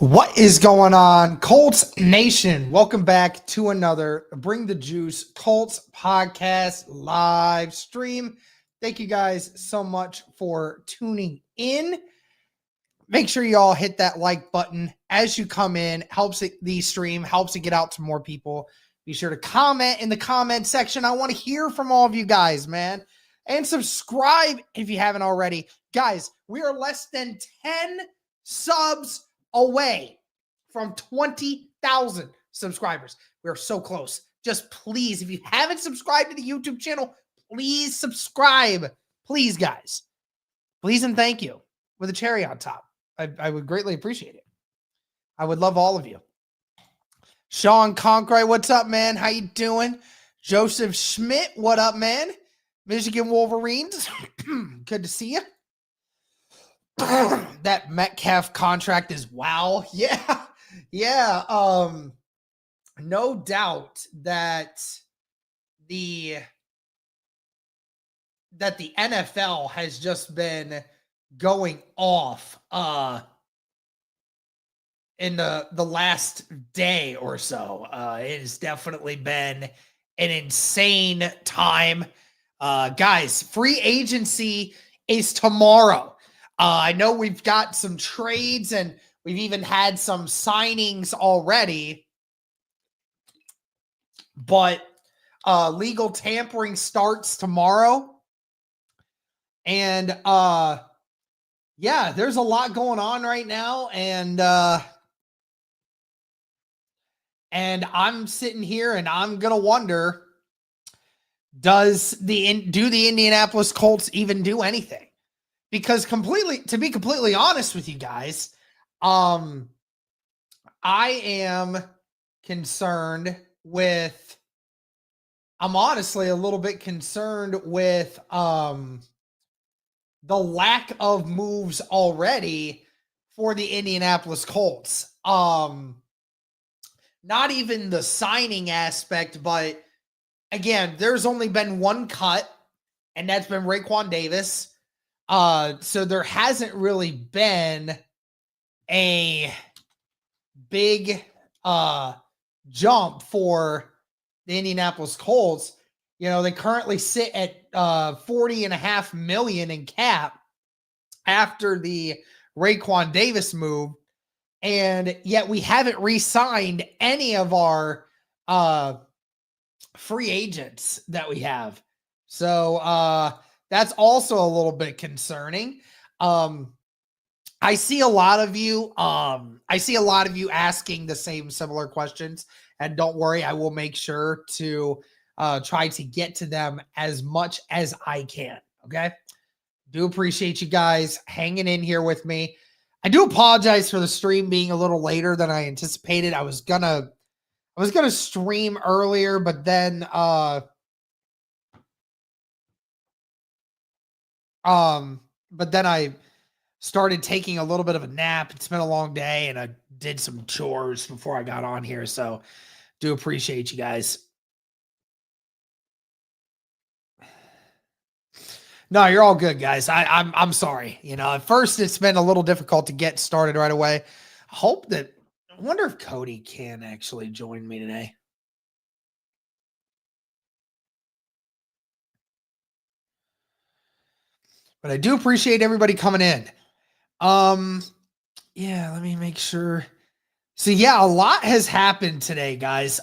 What is going on, Colts Nation? Welcome back to another Bring the Juice Colts podcast live stream. Thank you guys so much for tuning in. Make sure you all hit that like button as you come in. The stream helps it get out to more people. Be sure to comment in the comment section. I want to hear from all of you guys, man. And subscribe if you haven't already. Guys, we are less than 10 subs away from 20,000 subscribers. We are so close. Just please, if you haven't subscribed to the YouTube channel, please subscribe. Please, guys. Please and thank you with a cherry on top. I would greatly appreciate it. I would love all of you. Sean Conkray, what's up, man? How you doing? Joseph Schmidt, what up, man? Michigan Wolverines, good to see you. That Metcalf contract is wow. Yeah. No doubt that the NFL has just been going off in the last day or so. It has definitely been an insane time. Guys, free agency is tomorrow. I know we've got some trades and we've even had some signings already, but legal tampering starts tomorrow. And yeah, there's a lot going on right now. And I'm sitting here and I'm going to wonder, do the Indianapolis Colts even do anything? Because to be completely honest with you guys, I am concerned with, I'm honestly a little bit concerned with the lack of moves already for the Indianapolis Colts. Not even the signing aspect, but again, there's only been one cut, and that's been Raekwon Davis. So there hasn't really been a big jump for the Indianapolis Colts. You know, they currently sit at $40.5 million in cap after the Raekwon Davis move, and yet we haven't re-signed any of our free agents that we have. So that's also a little bit concerning. I see a lot of you asking the similar questions, and don't worry, I will make sure to try to get to them as much as I can. Okay. Do appreciate you guys hanging in here with me. I do apologize for the stream being a little later than I anticipated. I was gonna stream earlier, but then I started taking a little bit of a nap. It's been a long day, and I did some chores before I got on here. So do appreciate you guys. No, you're all good, guys. I'm sorry. You know, at first it's been a little difficult to get started right away. I wonder if Cody can actually join me today. But I do appreciate everybody coming in. Yeah, let me make sure. So yeah, a lot has happened today, guys.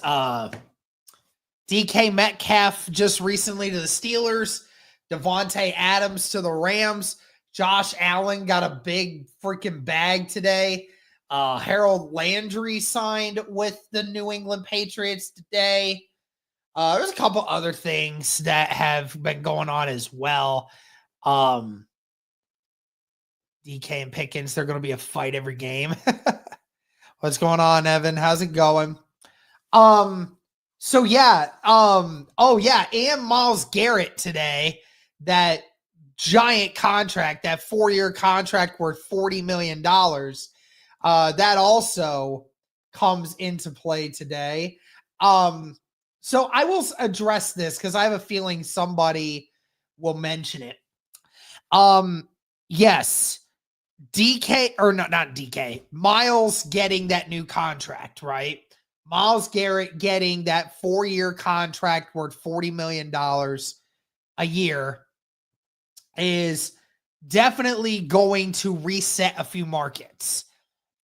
DK Metcalf just recently to the Steelers. Devontae Adams to the Rams. Josh Allen got a big freaking bag today. Harold Landry signed with the New England Patriots today. There's a couple other things that have been going on as well. DK and Pickens, they're going to be a fight every game. What's going on, Evan? How's it going? So yeah. Oh yeah. And Myles Garrett today, that giant contract, that 4-year contract worth $40 million. That also comes into play today. So I will address this because I have a feeling somebody will mention it. Yes, DK, or not DK, Miles getting that new contract, right? Myles Garrett getting that 4-year contract worth $40 million a year is definitely going to reset a few markets.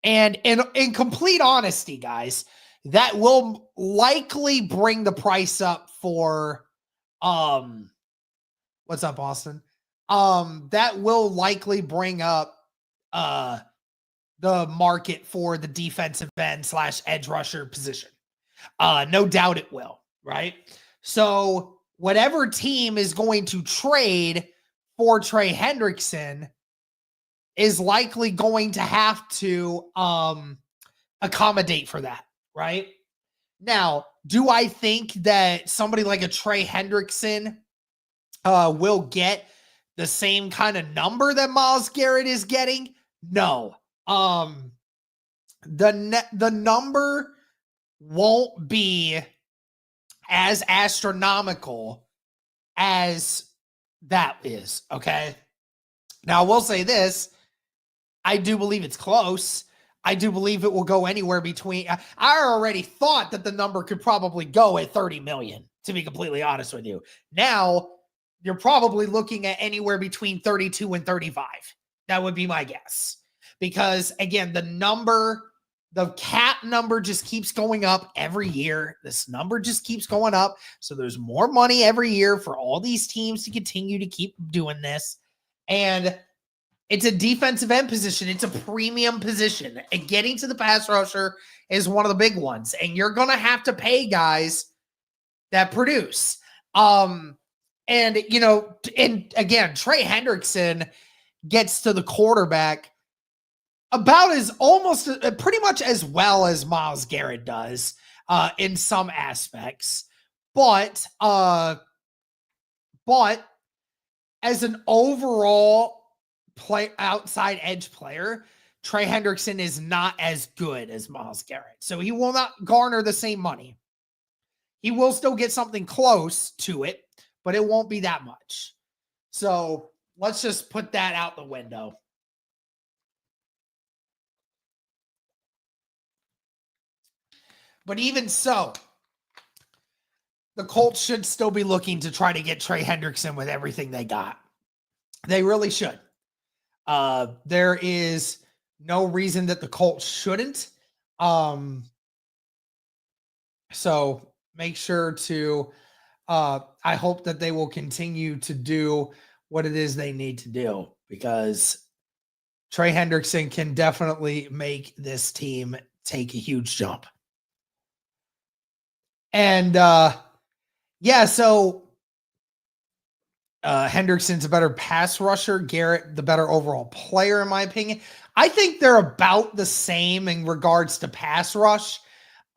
And in complete honesty, guys, that will likely bring the price up for what's up, Austin? That will likely bring up the market for the defensive end / edge rusher position. No doubt it will, right? So whatever team is going to trade for Trey Hendrickson is likely going to have to accommodate for that, right? Now, do I think that somebody like a Trey Hendrickson will get the same kind of number that Myles Garrett is getting? No. The number won't be as astronomical as that is, okay? Now, I will say this. I do believe it's close. I do believe it will go anywhere between. I already thought that the number could probably go at 30 million, to be completely honest with you. Now, you're probably looking at anywhere between 32 and 35. That would be my guess. Because, again, the cap number just keeps going up every year. This number just keeps going up. So there's more money every year for all these teams to continue to keep doing this. And it's a defensive end position. It's a premium position. And getting to the pass rusher is one of the big ones. And you're going to have to pay guys that produce. And again, Trey Hendrickson gets to the quarterback about as almost pretty much as well as Myles Garrett does in some aspects. But as an overall outside edge player, Trey Hendrickson is not as good as Myles Garrett. So he will not garner the same money. He will still get something close to it, but it won't be that much. So let's just put that out the window. But even so, the Colts should still be looking to try to get Trey Hendrickson with everything they got. They really should. There is no reason that the Colts shouldn't. So make sure to, I hope that they will continue to do what it is they need to do, because Trey Hendrickson can definitely make this team take a huge jump. And so Hendrickson's a better pass rusher. Garrett, the better overall player, in my opinion. I think they're about the same in regards to pass rush.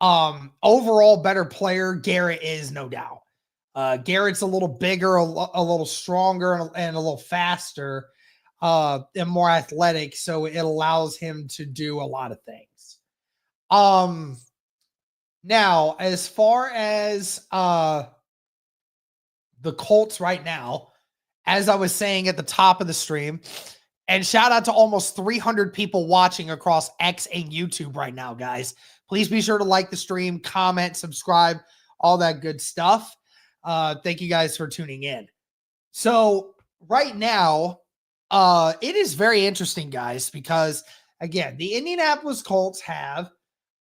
Overall better player, Garrett is, no doubt. Garrett's a little bigger, a little stronger, and a little faster, and more athletic, so it allows him to do a lot of things. Now, as far as the Colts right now, as I was saying at the top of the stream, and shout out to almost 300 people watching across X and YouTube right now, guys. Please be sure to like the stream, comment, subscribe, all that good stuff. Thank you guys for tuning in. So right now, it is very interesting, guys, because, again, the Indianapolis Colts have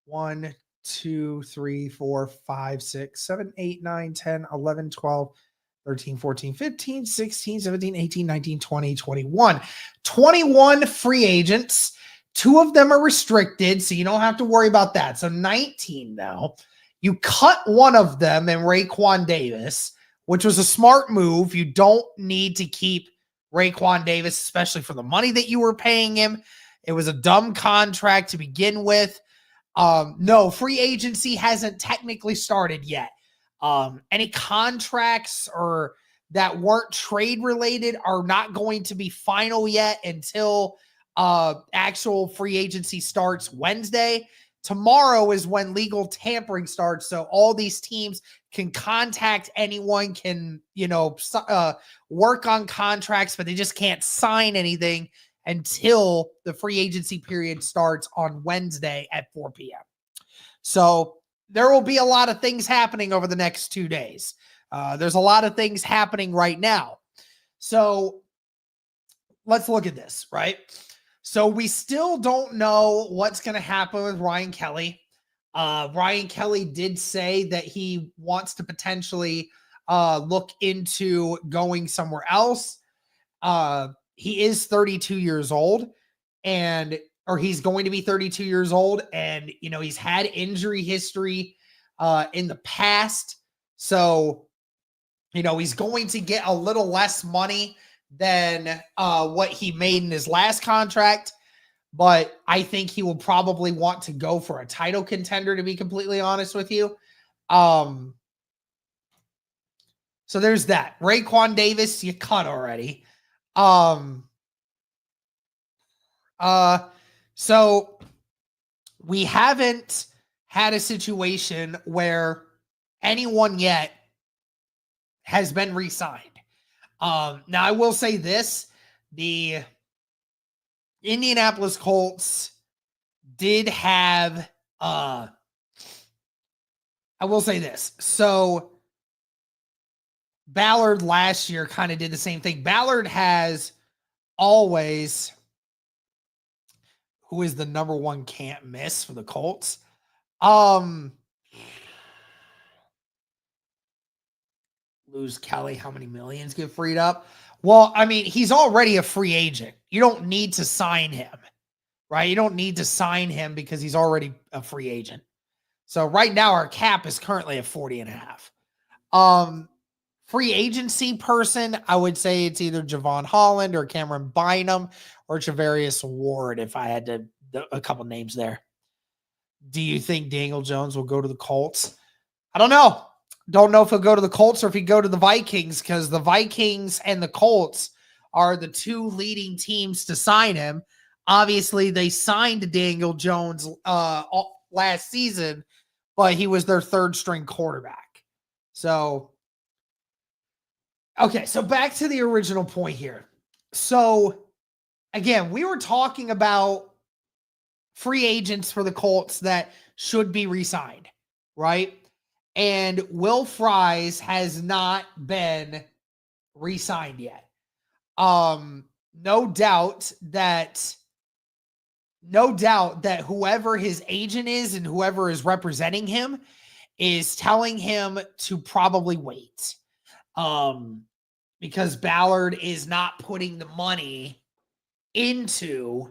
1, 2, 3, 4, 5, 6, 7, 8, 9, 10, 11, 12, 13, 14, 15, 16, 17, 18, 19, 20, 21. 21 free agents. 2 of them are restricted, so you don't have to worry about that. So 19 now. You cut one of them in Raekwon Davis, which was a smart move. You don't need to keep Raekwon Davis, especially for the money that you were paying him. It was a dumb contract to begin with. No, free agency hasn't technically started yet. Any contracts or that weren't trade related are not going to be final yet until actual free agency starts Wednesday. Tomorrow is when legal tampering starts. So all these teams can contact anyone, can, work on contracts, but they just can't sign anything until the free agency period starts on Wednesday at 4 p.m. So there will be a lot of things happening over the next 2 days. There's a lot of things happening right now. So let's look at this, right? So we still don't know what's going to happen with Ryan Kelly. Ryan Kelly did say that he wants to potentially look into going somewhere else. He is 32 years old or he's going to be 32 years old. And, he's had injury history in the past. So, he's going to get a little less money than what he made in his last contract. But I think he will probably want to go for a title contender, to be completely honest with you. So there's that. Raekwon Davis, you cut already. So we haven't had a situation where anyone yet has been re-signed. Now I will say this, the Indianapolis Colts did have, I will say this. So Ballard last year kind of did the same thing. Ballard has always, who is the number one can't miss for the Colts? Lose Kelly, how many millions get freed up? Well, I mean, he's already a free agent. You don't need to sign him, right? You don't need to sign him because he's already a free agent. So right now our cap is currently at 40 and a half. Free agency person, I would say it's either Javon Holland or Cameron Bynum or Javarius Ward, if I had a couple names there. Do you think Daniel Jones will go to the Colts? I don't know. Don't know if he'll go to the Colts or if he'd go to the Vikings, because the Vikings and the Colts are the two leading teams to sign him. Obviously, they signed Daniel Jones last season, but he was their third string quarterback. So, okay, so back to the original point here. So, again, we were talking about free agents for the Colts that should be re-signed, right? And Will Fries has not been re-signed yet. No doubt that whoever his agent is and whoever is representing him is telling him to probably wait. Because Ballard is not putting the money into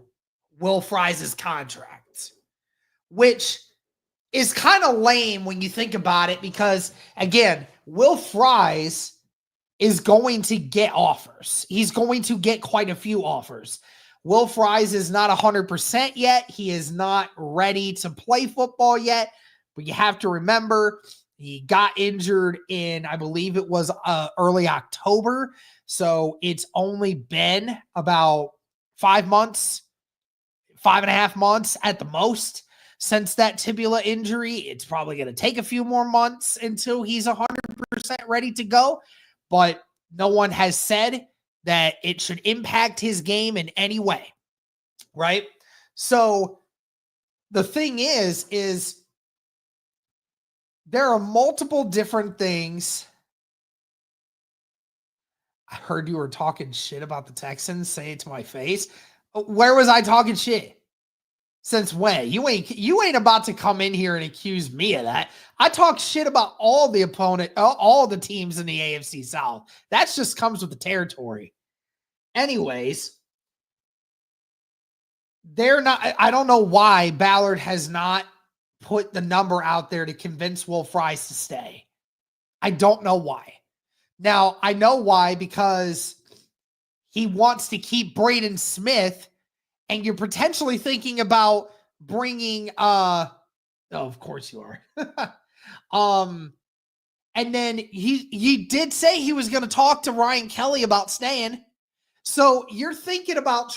Will Fries' contract, which is kind of lame when you think about it, because, again, Will Fries is going to get offers. He's going to get quite a few offers. Will Fries is not 100% yet. He is not ready to play football yet, but you have to remember he got injured in, I believe it was early October. So it's only been about 5 months, 5.5 months at the most since that tibia injury. It's probably going to take a few more months until he's 100% ready to go, but no one has said that it should impact his game in any way, right? So the thing is there are multiple different things. I heard you were talking shit about the Texans. Say it to my face. Where was I talking shit? Since when? You ain't about to come in here and accuse me of that. I talk shit about all the teams in the AFC South. That just comes with the territory. Anyways, I don't know why Ballard has not put the number out there to convince Will Fries to stay. I don't know why. Now, I know why, because he wants to keep Braden Smith, and you're potentially thinking about bringing of course you are. And then he did say he was going to talk to Ryan Kelly about staying. So you're thinking about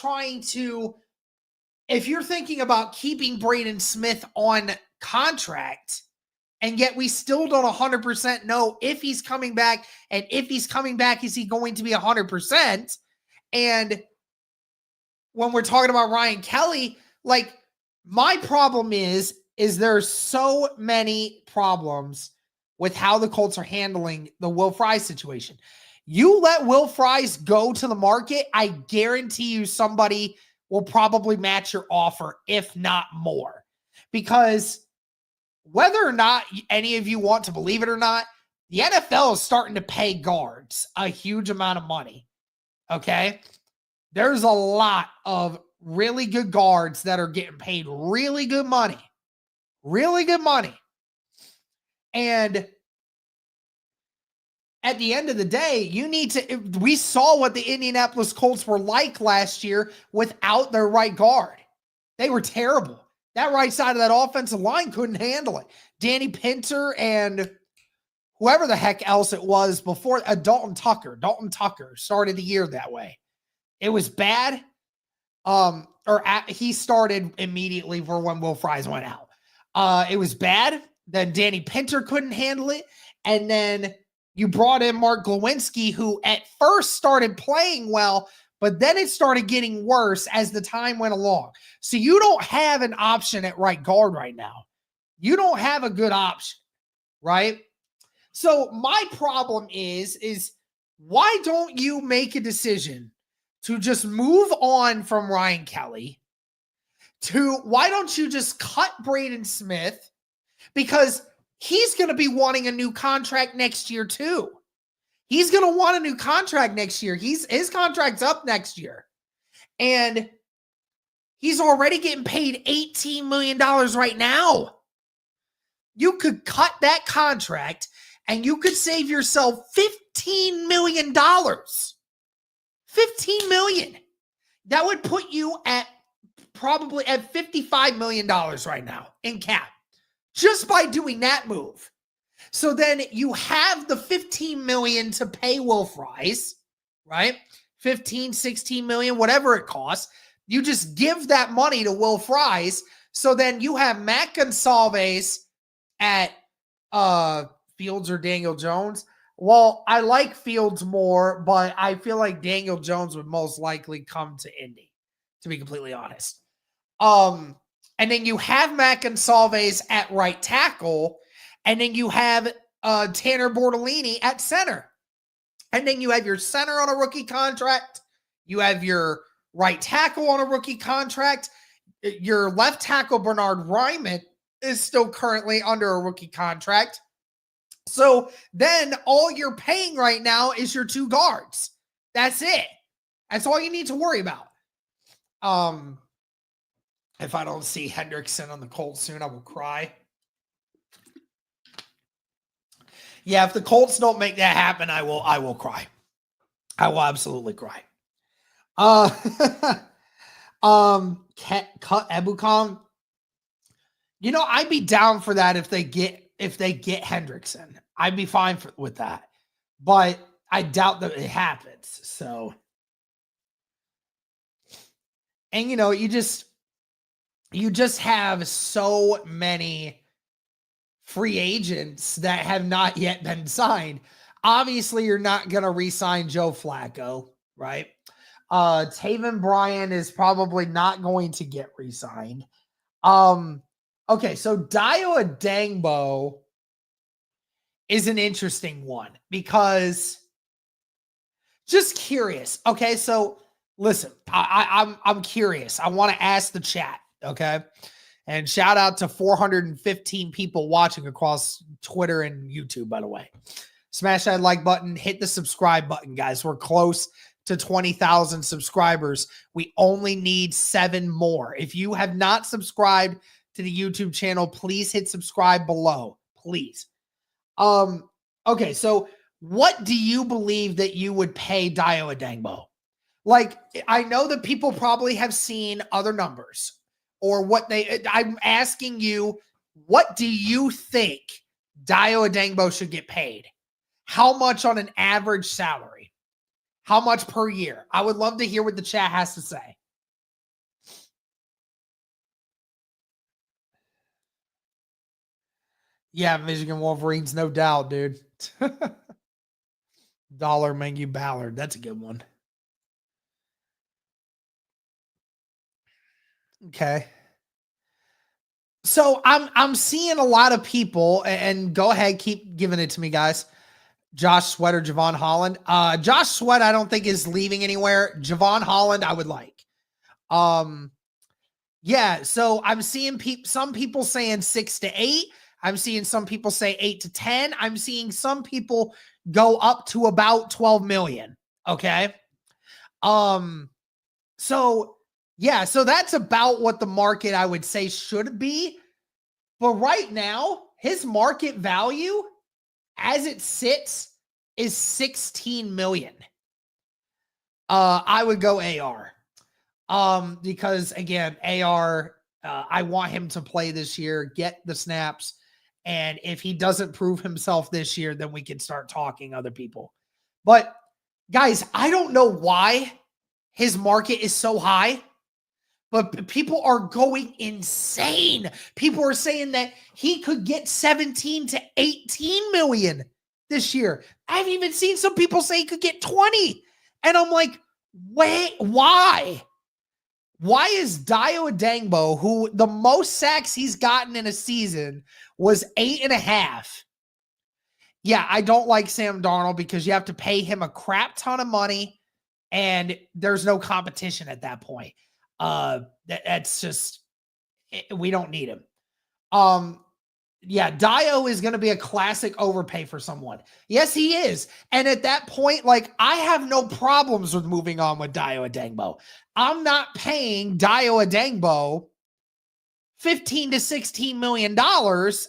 if you're thinking about keeping Braden Smith on contract, and yet we still don't 100% know if he's coming back, and if he's coming back, is he going to be 100%? And when we're talking about Ryan Kelly, like my problem is there's so many problems with how the Colts are handling the Will Fries situation. You let Will Fries go to the market, I guarantee you somebody will probably match your offer, if not more. Because whether or not any of you want to believe it or not, the NFL is starting to pay guards a huge amount of money. Okay. There's a lot of really good guards that are getting paid really good money. Really good money. And at the end of the day, you need to. We saw what the Indianapolis Colts were like last year without their right guard. They were terrible. That right side of that offensive line couldn't handle it. Danny Pinter and whoever the heck else it was before, Dalton Tucker. Dalton Tucker started the year that way. It was bad. He started immediately for when Will Fries went out. It was bad. Then Danny Pinter couldn't handle it. And then you brought in Mark Glowinski, who at first started playing well, but then it started getting worse as the time went along. So you don't have an option at right guard right now. You don't have a good option, right? So my problem is why don't you make a decision to just move on from Ryan Kelly? Why don't you just cut Braden Smith? Because he's going to be wanting a new contract next year too. He's going to want a new contract next year. His contract's up next year. And he's already getting paid $18 million right now. You could cut that contract and you could save yourself $15 million. $15 million. That would put you at probably at $55 million right now in cap, just by doing that move. So then you have the $15 million to pay Will Fries, right? 15, 16 million, whatever it costs. You just give that money to Will Fries. So then you have Matt Gonsalves at Fields or Daniel Jones. Well, I like Fields more, but I feel like Daniel Jones would most likely come to Indy, to be completely honest. And then you have Matt Gonsalves at right tackle, and then you have Tanner Bortolini at center. And then you have your center on a rookie contract. You have your right tackle on a rookie contract. Your left tackle, Bernard Ryman, is still currently under a rookie contract. So then all you're paying right now is your two guards. That's it. That's all you need to worry about. If I don't see Hendrickson on the Colts soon, I will cry. Yeah, if the Colts don't make that happen, I will cry. I will absolutely cry. Cut Ebukam. You know, I'd be down for that if they get Hendrickson. I'd be fine with that. But I doubt that it happens. So, and you know, you just have so many free agents that have not yet been signed. Obviously, you're not going to re-sign Joe Flacco, right? Taven Bryan is probably not going to get re-signed. Okay, so Dio Adangbo is an interesting one because just curious. Okay, so listen, I'm curious. I want to ask the chat, okay? And shout out to 415 people watching across Twitter and YouTube, by the way. Smash that like button, hit the subscribe button, guys. We're close to 20,000 subscribers. We only need 7 more. If you have not subscribed to the YouTube channel, please hit subscribe below, please. Okay, so what do you believe that you would pay Dio Adangbo? Like, I know that people probably have seen other numbers or I'm asking you, what do you think Dio Adangbo should get paid? How much on an average salary? How much per year? I would love to hear what the chat has to say. Yeah, Michigan Wolverines, no doubt, dude. Dollar Menu Ballard. That's a good one. Okay. So I'm seeing a lot of people, and go ahead, keep giving it to me, guys. Josh Sweat or Javon Holland. Josh Sweat, I don't think is leaving anywhere. Javon Holland, I would like. Um, yeah, so I'm seeing some people saying 6 to 8. I'm seeing some people say 8 to 10. I'm seeing some people go up to about 12 million. Okay. Um, so yeah, so that's about what the market I would say should be. But right now, his market value as it sits is 16 million. I would go AR. Because again, AR, I want him to play this year, get the snaps. And if he doesn't prove himself this year, then we can start talking other people. But guys, I don't know why his market is so high, but people are going insane. People are saying that he could get 17 to 18 million this year. I've even seen some people say he could get 20. And I'm like, wait, why? Why is Dio Adangbo, who the most sacks he's gotten in a season was 8.5? Yeah, I don't like Sam Darnold because you have to pay him a crap ton of money and there's no competition at that point. That's just, we don't need him. Yeah, Dio is going to be a classic overpay for someone. Yes, he is. And at that point, like, I have no problems with moving on with Dio Adangbo. I'm not paying Dio Adangbo $15 to $16 million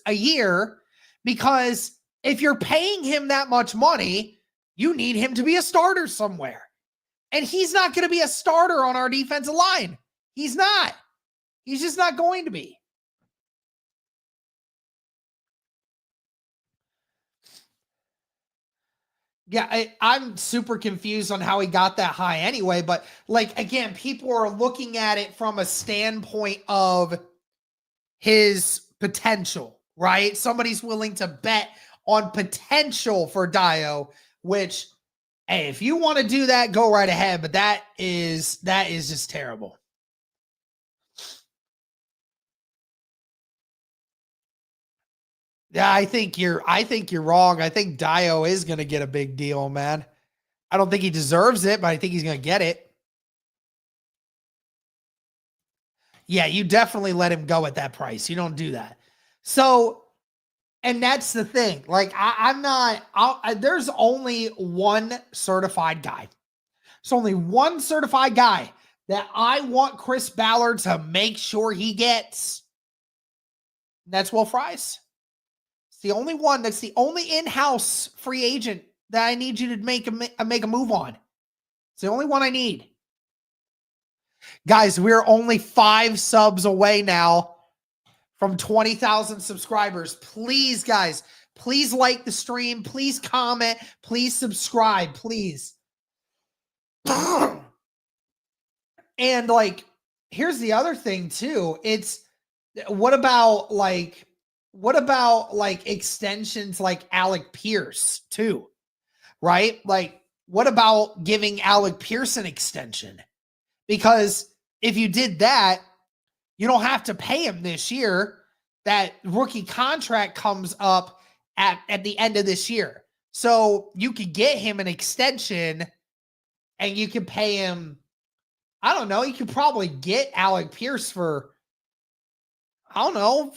a year because if you're paying him that much money, you need him to be a starter somewhere. And he's not going to be a starter on our defensive line. He's not. He's just not going to be. Yeah, I'm super confused on how he got that high anyway. But like, again, people are looking at it from a standpoint of his potential, right? Somebody's willing to bet on potential for Dio, which, hey, if you want to do that, go right ahead. But that is just terrible. Yeah, I think you're wrong. I think Dio is going to get a big deal, man. I don't think he deserves it, but I think he's going to get it. Yeah, you definitely let him go at that price. You don't do that. So, and that's the thing. Like, I'm not, there's only one certified guy. It's only one certified guy that I want Chris Ballard to make sure he gets. And that's Will Fries. It's the only one. That's the only in-house free agent that I need you to make a move on. It's the only one I need. Guys, we're only 5 subs away now from 20,000 subscribers. Please, guys, please like the stream. Please comment. Please subscribe. Please. And like, here's the other thing too. It's what about extensions like Alec Pierce too? Right? Like, what about giving Alec Pierce an extension? Because if you did that, you don't have to pay him this year. That rookie contract comes up at the end of this year. So you could get him an extension and you can pay him, I don't know, you could probably get Alec Pierce for, I don't know,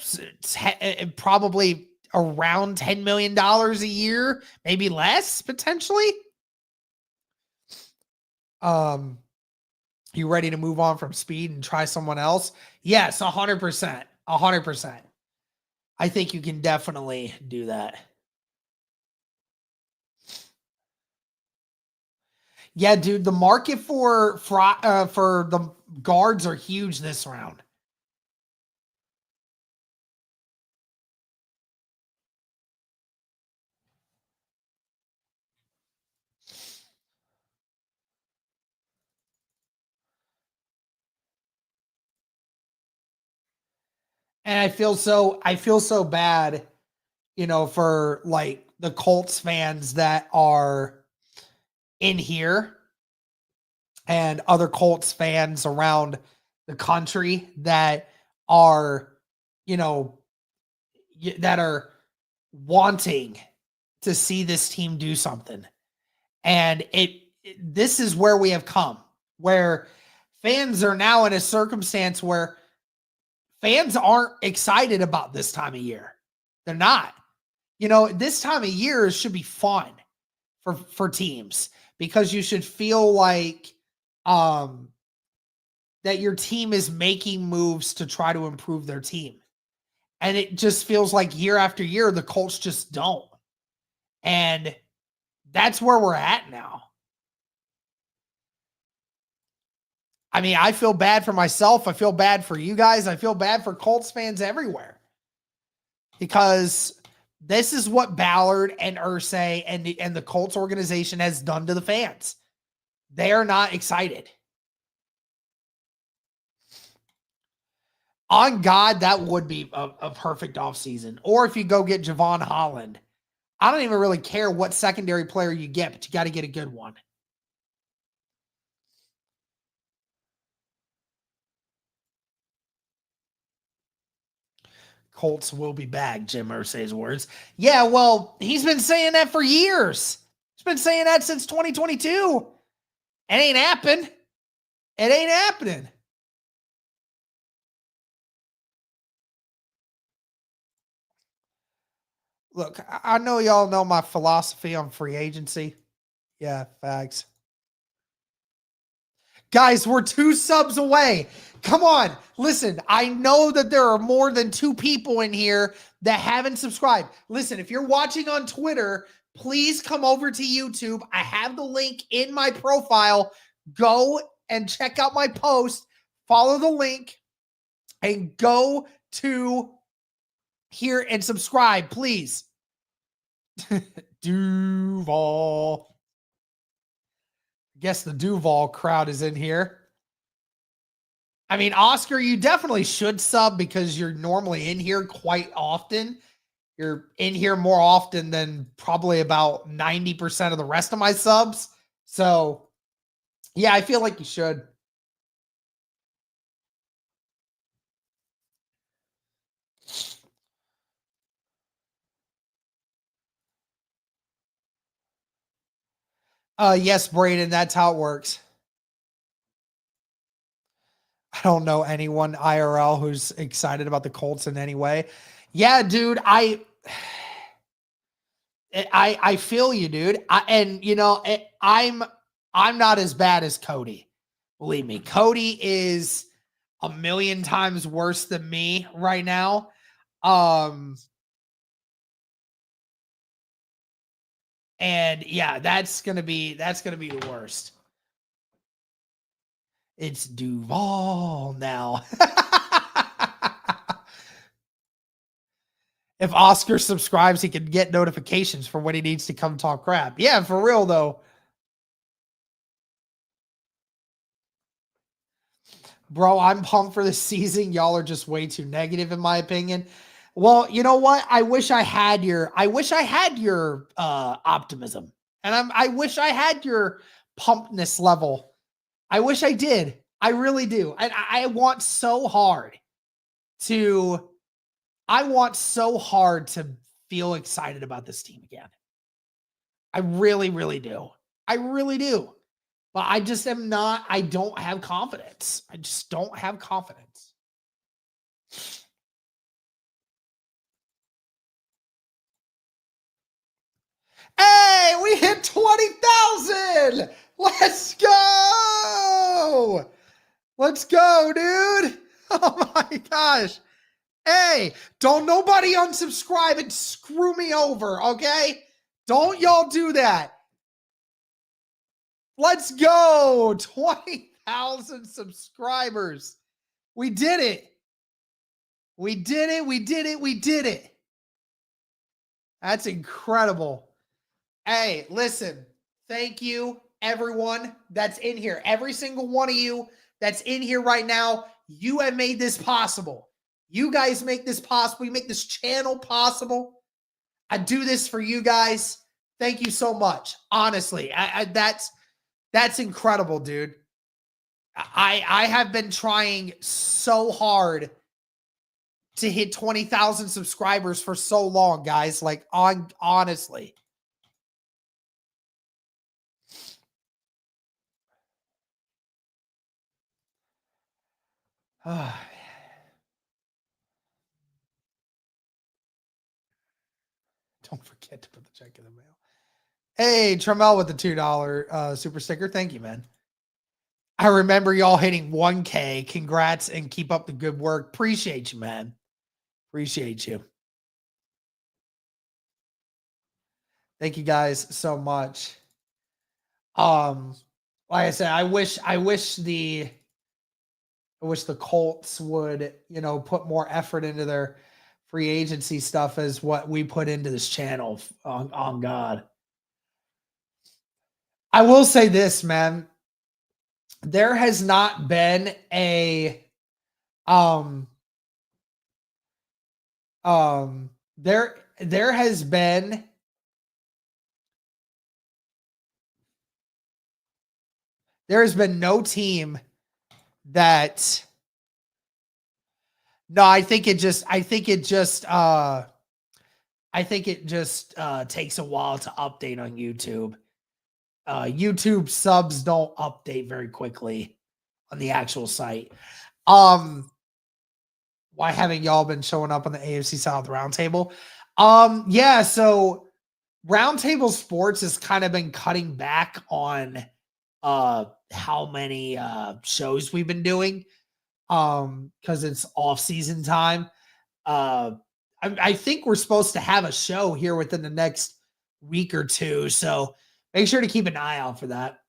probably around $10 million a year, maybe less potentially. You ready to move on from speed and try someone else? Yes, 100%. 100%. I think you can definitely do that. Yeah, dude, the market for the guards are huge this round. And I feel so bad, for like the Colts fans that are in here and other Colts fans around the country that are, you know, that are wanting to see this team do something. And this is where we have come, where fans are now in a circumstance where fans aren't excited about this time of year. They're not. This time of year should be fun for teams, because you should feel like that your team is making moves to try to improve their team. And it just feels like year after year, the Colts just don't. And that's where we're at now. I mean, I feel bad for myself. I feel bad for you guys. I feel bad for Colts fans everywhere, because this is what Ballard and Irsay and the Colts organization has done to the fans. They are not excited. On God, that would be a perfect offseason. Or if you go get Javon Holland, I don't even really care what secondary player you get, but you got to get a good one. Colts will be back, Jim Irsay's words. Yeah, well, he's been saying that for years. He's been saying that since 2022. It ain't happened. It ain't happening. Look, I know y'all know my philosophy on free agency. Yeah, facts. Guys, we're 2 subs away. Come on. Listen, I know that there are more than 2 people in here that haven't subscribed. Listen, if you're watching on Twitter, please come over to YouTube. I have the link in my profile. Go and check out my post. Follow the link and go to here and subscribe, please. Duval. Guess the Duval crowd is in here. I mean, Oscar, you definitely should sub, because you're normally in here quite often. You're in here more often than probably about 90% of the rest of my subs. So, yeah, I feel like you should. Yes, Braden, that's how it works. I don't know anyone IRL who's excited about the Colts in any way. Yeah, dude, I feel you, dude. I'm not as bad as Cody. Believe me, Cody is a million times worse than me right now. And yeah, that's gonna be the worst. It's Duval now. If Oscar subscribes, he can get notifications for when he needs to come talk crap. Yeah, for real though. Bro, I'm pumped for this season. Y'all are just way too negative in my opinion. Well, you know what? I wish I had your optimism. And I wish I had your pumpedness level. I wish I did. I really do. I want so hard to feel excited about this team again. I really, really do. I really do. But I just am not, I don't have confidence. I just don't have confidence. Hey, we hit 20,000. Let's go. Let's go, dude. Oh my gosh. Hey, don't nobody unsubscribe and screw me over, okay? Don't y'all do that. Let's go. 20,000 subscribers. We did it. We did it. We did it. We did it. That's incredible. Hey, listen. Thank you, everyone that's in here. Every single one of you that's in here right now. You have made this possible. You guys make this possible. You make this channel possible. I do this for you guys. Thank you so much. Honestly, that's incredible, dude. I have been trying so hard to hit 20,000 subscribers for so long, guys. Like, honestly. Don't forget to put the check in the mail. Hey, Tremel with the $2 super sticker. Thank you, man. I remember y'all hitting 1K. Congrats and keep up the good work. Appreciate you, man. Appreciate you. Thank you guys so much. Like I said, I wish the Colts would, put more effort into their free agency stuff as what we put into this channel. On God. I will say this, man. There has not been there has been no team that I think it just takes a while to update on YouTube. YouTube subs don't update very quickly on the actual site. Why haven't y'all been showing up on the AFC South Roundtable? Yeah, so Roundtable Sports has kind of been cutting back on how many shows we've been doing because it's off-season time. I think we're supposed to have a show here within the next week or two, so make sure to keep an eye out for that.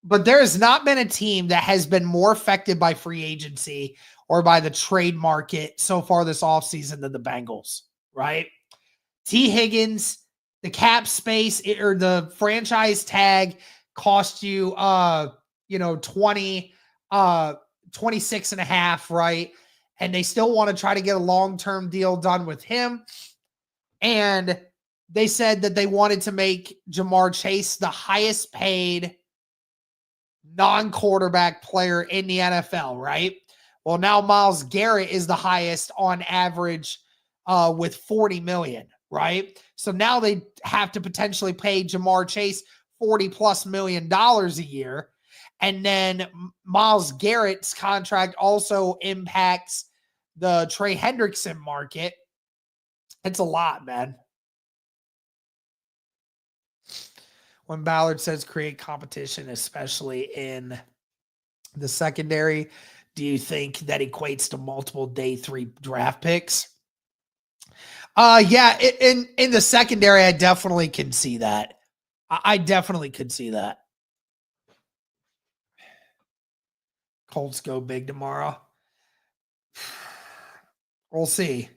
But there has not been a team that has been more affected by free agency or by the trade market so far this offseason than the Bengals, right? T. Higgins, the cap space or the franchise tag cost you 26 and a half, right? And they still want to try to get a long-term deal done with him. And they said that they wanted to make Jamar Chase the highest paid non-quarterback player in the NFL, right? Well, now Myles Garrett is the highest on average with $40 million, right? So now they have to potentially pay Jamar Chase $40+ million a year. And then Myles Garrett's contract also impacts the Trey Hendrickson market. It's a lot, man. When Ballard says create competition, especially in the secondary, do you think that equates to multiple day 3 draft picks? Yeah, in the secondary, I definitely can see that. I definitely could see that. Colts go big tomorrow. We'll see.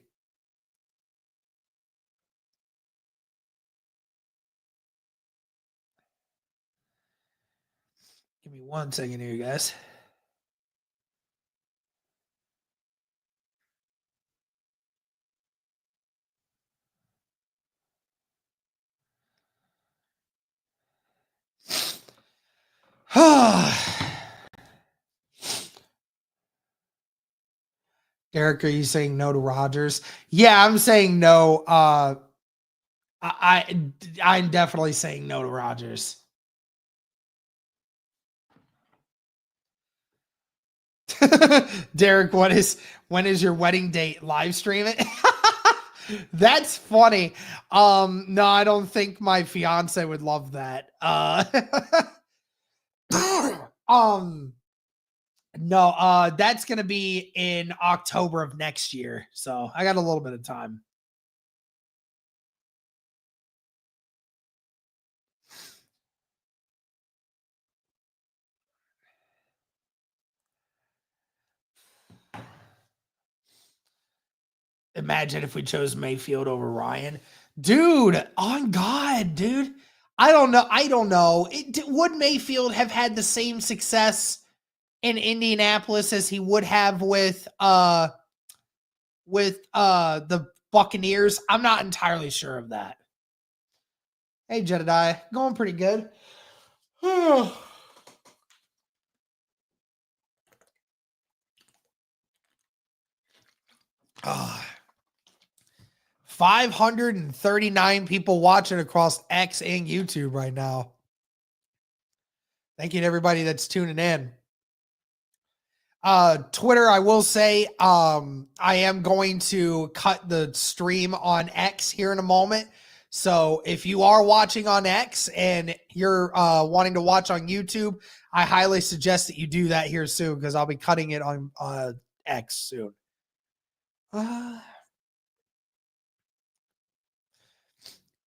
Give me 1 second here, guys. Derek, are you saying no to Rodgers? Yeah, I'm saying no. I'm definitely saying no to Rodgers. Derek, when is your wedding date? Live stream it. That's funny. No, I don't think my fiance would love that. No, that's gonna be in October of next year. So I got a little bit of time. Imagine if we chose Mayfield over Ryan. Dude, on God, dude. I don't know. Would Mayfield have had the same success in Indianapolis as he would have with the Buccaneers? I'm not entirely sure of that. Hey, Jedediah, going pretty good. Ah, 539 people watching across X and YouTube right now. Thank you to everybody that's tuning in. Twitter, I will say, I am going to cut the stream on X here in a moment. So if you are watching on X and you're wanting to watch on YouTube, I highly suggest that you do that here soon because I'll be cutting it on X soon.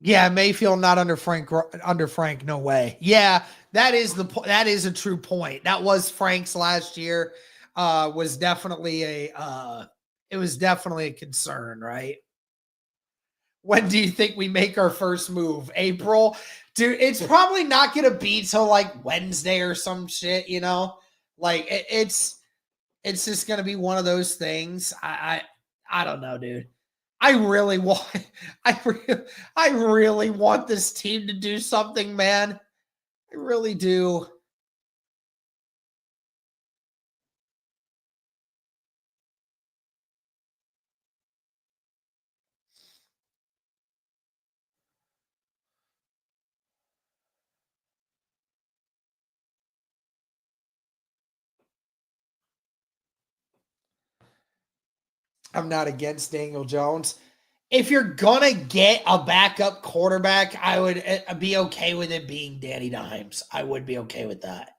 Yeah, Mayfield not under Frank. Under Frank, no way. Yeah, that is a true point. That was Frank's last year. Was definitely it was definitely a concern, right? When do you think we make our first move? April, dude. It's probably not gonna be till like Wednesday or some shit. You know, like it's just gonna be one of those things. I don't know, dude. I really want I really want this team to do something, man. I really do. I'm not against Daniel Jones. If you're gonna get a backup quarterback, I would be okay with it being Danny Dimes. I would be okay with that.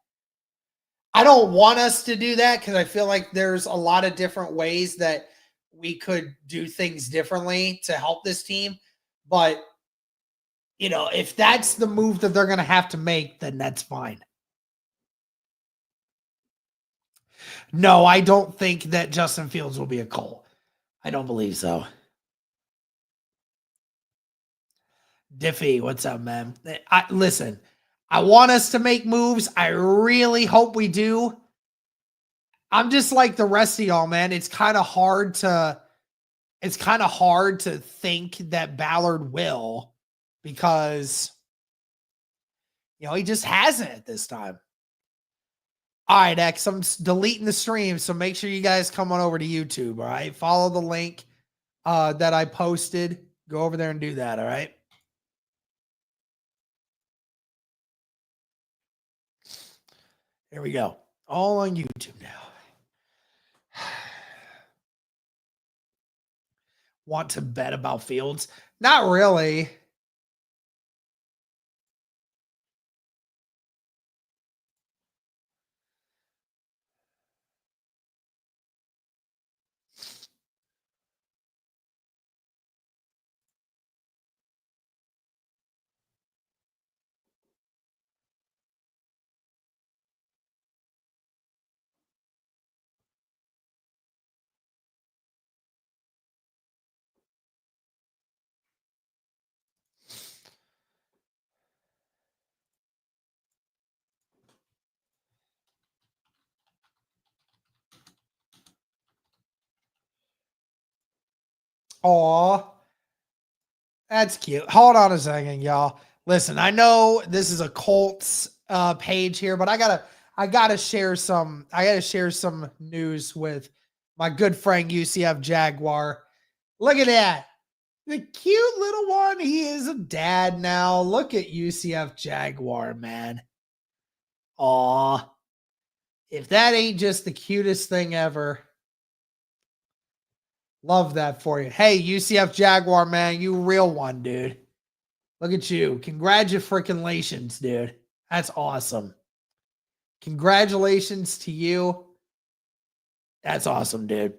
I don't want us to do that because I feel like there's a lot of different ways that we could do things differently to help this team. But if that's the move that they're gonna have to make, then that's fine. No, I don't think that Justin Fields will be a Colt. I don't believe so. Diffie, what's up, man? Listen, I want us to make moves. I really hope we do. I'm just like the rest of y'all, man. It's kind of hard to think that Ballard will because he just hasn't at this time. All right, X, I'm deleting the stream, so make sure you guys come on over to YouTube, all right? Follow the link that I posted. Go over there and do that, all right? Here we go. All on YouTube now. Want to bet about Fields? Not really. Aw, that's cute. Hold on a second, y'all. Listen, I know this is a Colts page here, but I gotta share some news with my good friend UCF Jaguar. Look at that. The cute little one. He is a dad now. Look at UCF Jaguar, man. Aw. If that ain't just the cutest thing ever. Love that for you. Hey, UCF Jaguar, man, you real one, dude. Look at you. Congratulations, dude. That's awesome. Congratulations to you. That's awesome, dude.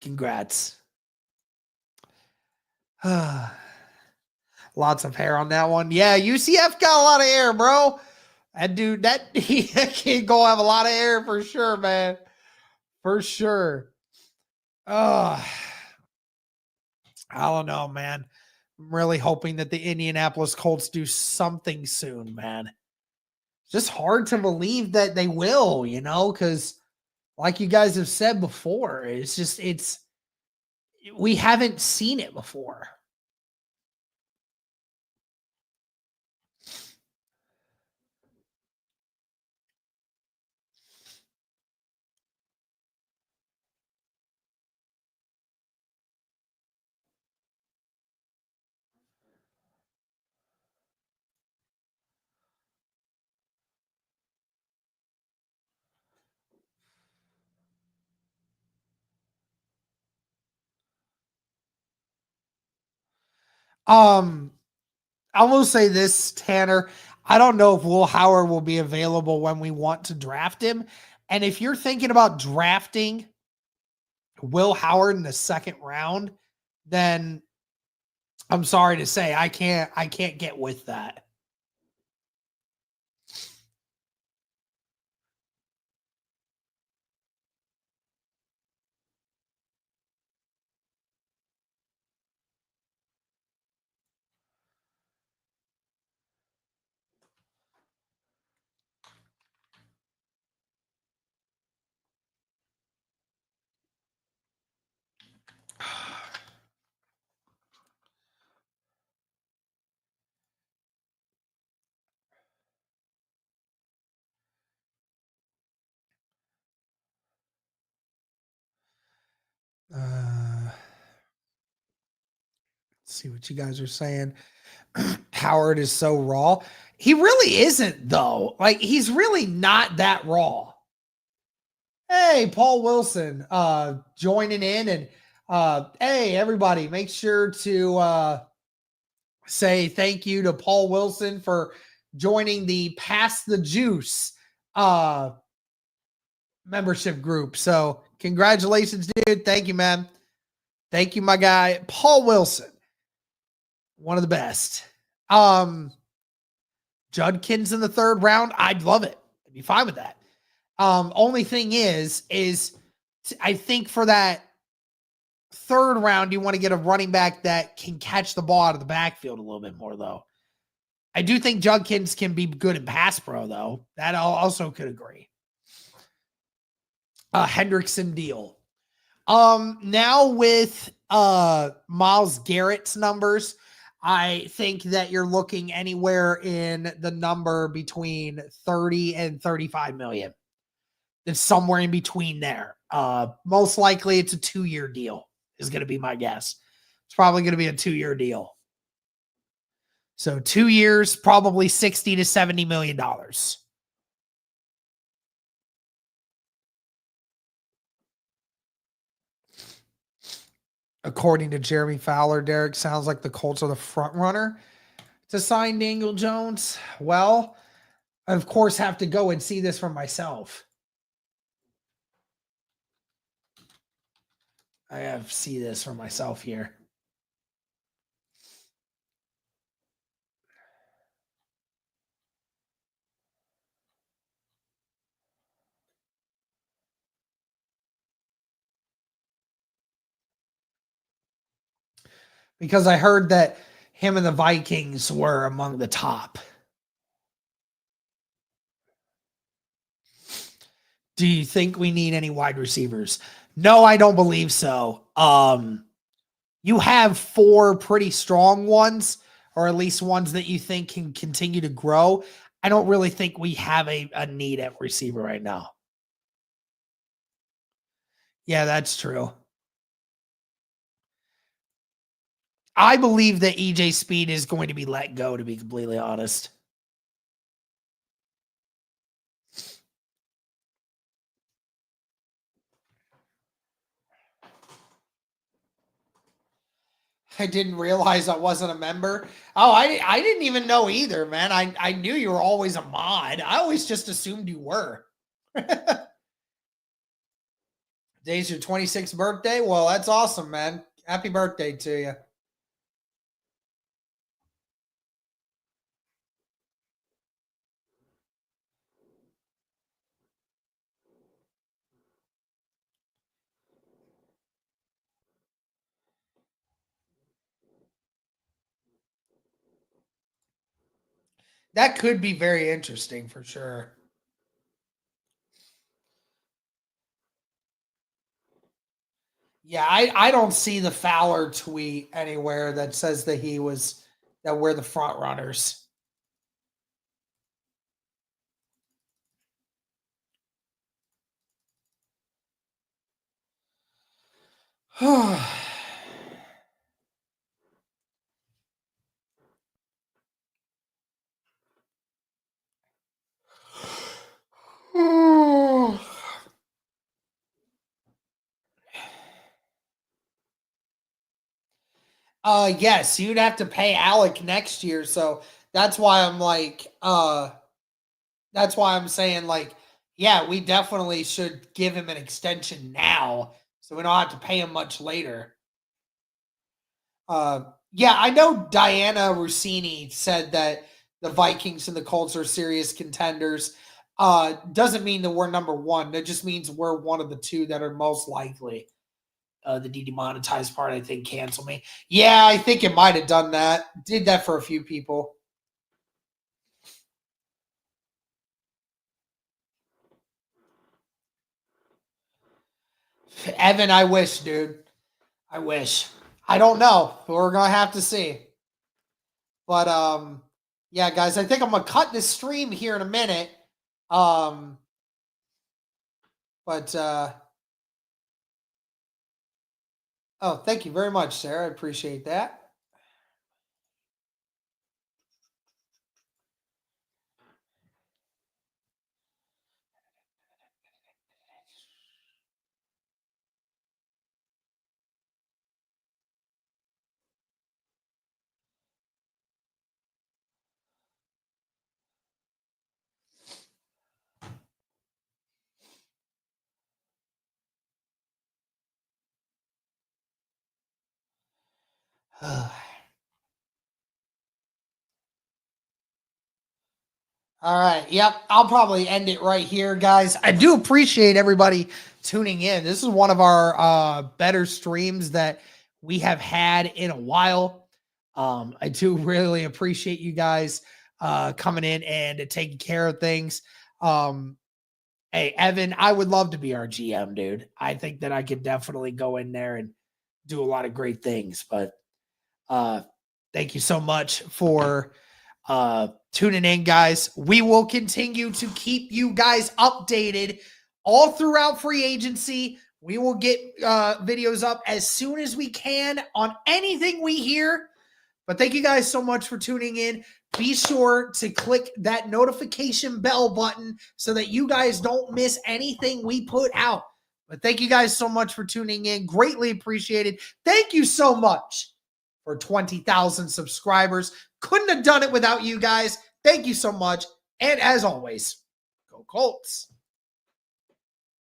Congrats. Lots of hair on that one. Yeah, UCF got a lot of hair, bro. That dude, that kid gonna have a lot of hair for sure, man. For sure. I don't know, man. I'm really hoping that the Indianapolis Colts do something soon, man. It's just hard to believe that they will, because like you guys have said before, it's we haven't seen it before. Um, I will say this, Tanner. I don't know if Will Howard will be available when we want to draft him. And if you're thinking about drafting Will Howard in the second round, then I'm sorry to say I can't get with that. Let's see what you guys are saying. Howard is so raw. He really isn't, though. Like, he's really not that raw. Hey, Paul Wilson, joining in, and hey, everybody, make sure to say thank you to Paul Wilson for joining the Pass the Juice uh membership group. So congratulations, dude. Thank you, man. Thank you, my guy, Paul Wilson. One of the best. Judkins in the third round. I'd love it. I'd be fine with that. Only thing is I think for that third round, you want to get a running back that can catch the ball out of the backfield a little bit more, though. I do think Judkins can be good in pass pro, though. That I also could agree. Hendrickson deal. Now with Myles Garrett's numbers, I think that you're looking anywhere in the number between 30 and 35 million. It's somewhere in between there. Most likely it's a 2-year deal is going to be my guess. It's probably going to be a 2-year deal. So 2 years, probably 60 to 70 million dollars. According to Jeremy Fowler, Derek, sounds like the Colts are the front runner to sign Daniel Jones. Well, I, of course, have to go and see this for myself. I have to see this for myself here. Because I heard that him and the Vikings were among the top. Do you think we need any wide receivers? No, I don't believe so. You have 4 pretty strong ones, or at least ones that you think can continue to grow. I don't really think we have a need at receiver right now. Yeah, that's true. I believe that EJ Speed is going to be let go, to be completely honest. I didn't realize I wasn't a member. Oh, I didn't even know either, man. I knew you were always a mod. I always just assumed you were. Today's your 26th birthday? Well, that's awesome, man. Happy birthday to you. That could be very interesting for sure. Yeah, I don't see the Fowler tweet anywhere that says that that we're the front runners. Yes, you'd have to pay Alec next year, so that's why I'm like, that's why I'm saying, like, yeah, we definitely should give him an extension now, so we don't have to pay him much later. Yeah, I know Diana Rossini said that the Vikings and the Colts are serious contenders. Doesn't mean that we're number one. That just means we're one of the two that are most likely. The demonetized part, I think, cancel me. Yeah, I think it might have done that. Did that for a few people. Evan, I wish, dude. I wish. I don't know. We're gonna have to see. But yeah, guys, I think I'm gonna cut this stream here in a minute. Um, but oh, thank you very much, Sarah. I appreciate that. All right. Yep. I'll probably end it right here, guys. I do appreciate everybody tuning in. This is one of our better streams that we have had in a while. I do really appreciate you guys coming in and taking care of things. Hey, Evan, I would love to be our GM, dude. I think that I could definitely go in there and do a lot of great things. But thank you so much for tuning in, guys. We will continue to keep you guys updated all throughout free agency. We will get videos up as soon as we can on anything we hear. But thank you guys so much for tuning in. Be sure to click that notification bell button so that you guys don't miss anything we put out. But thank you guys so much for tuning in. Greatly appreciated. Thank you so much for 20,000 subscribers. Couldn't have done it without you guys. Thank you so much. And as always, go Colts.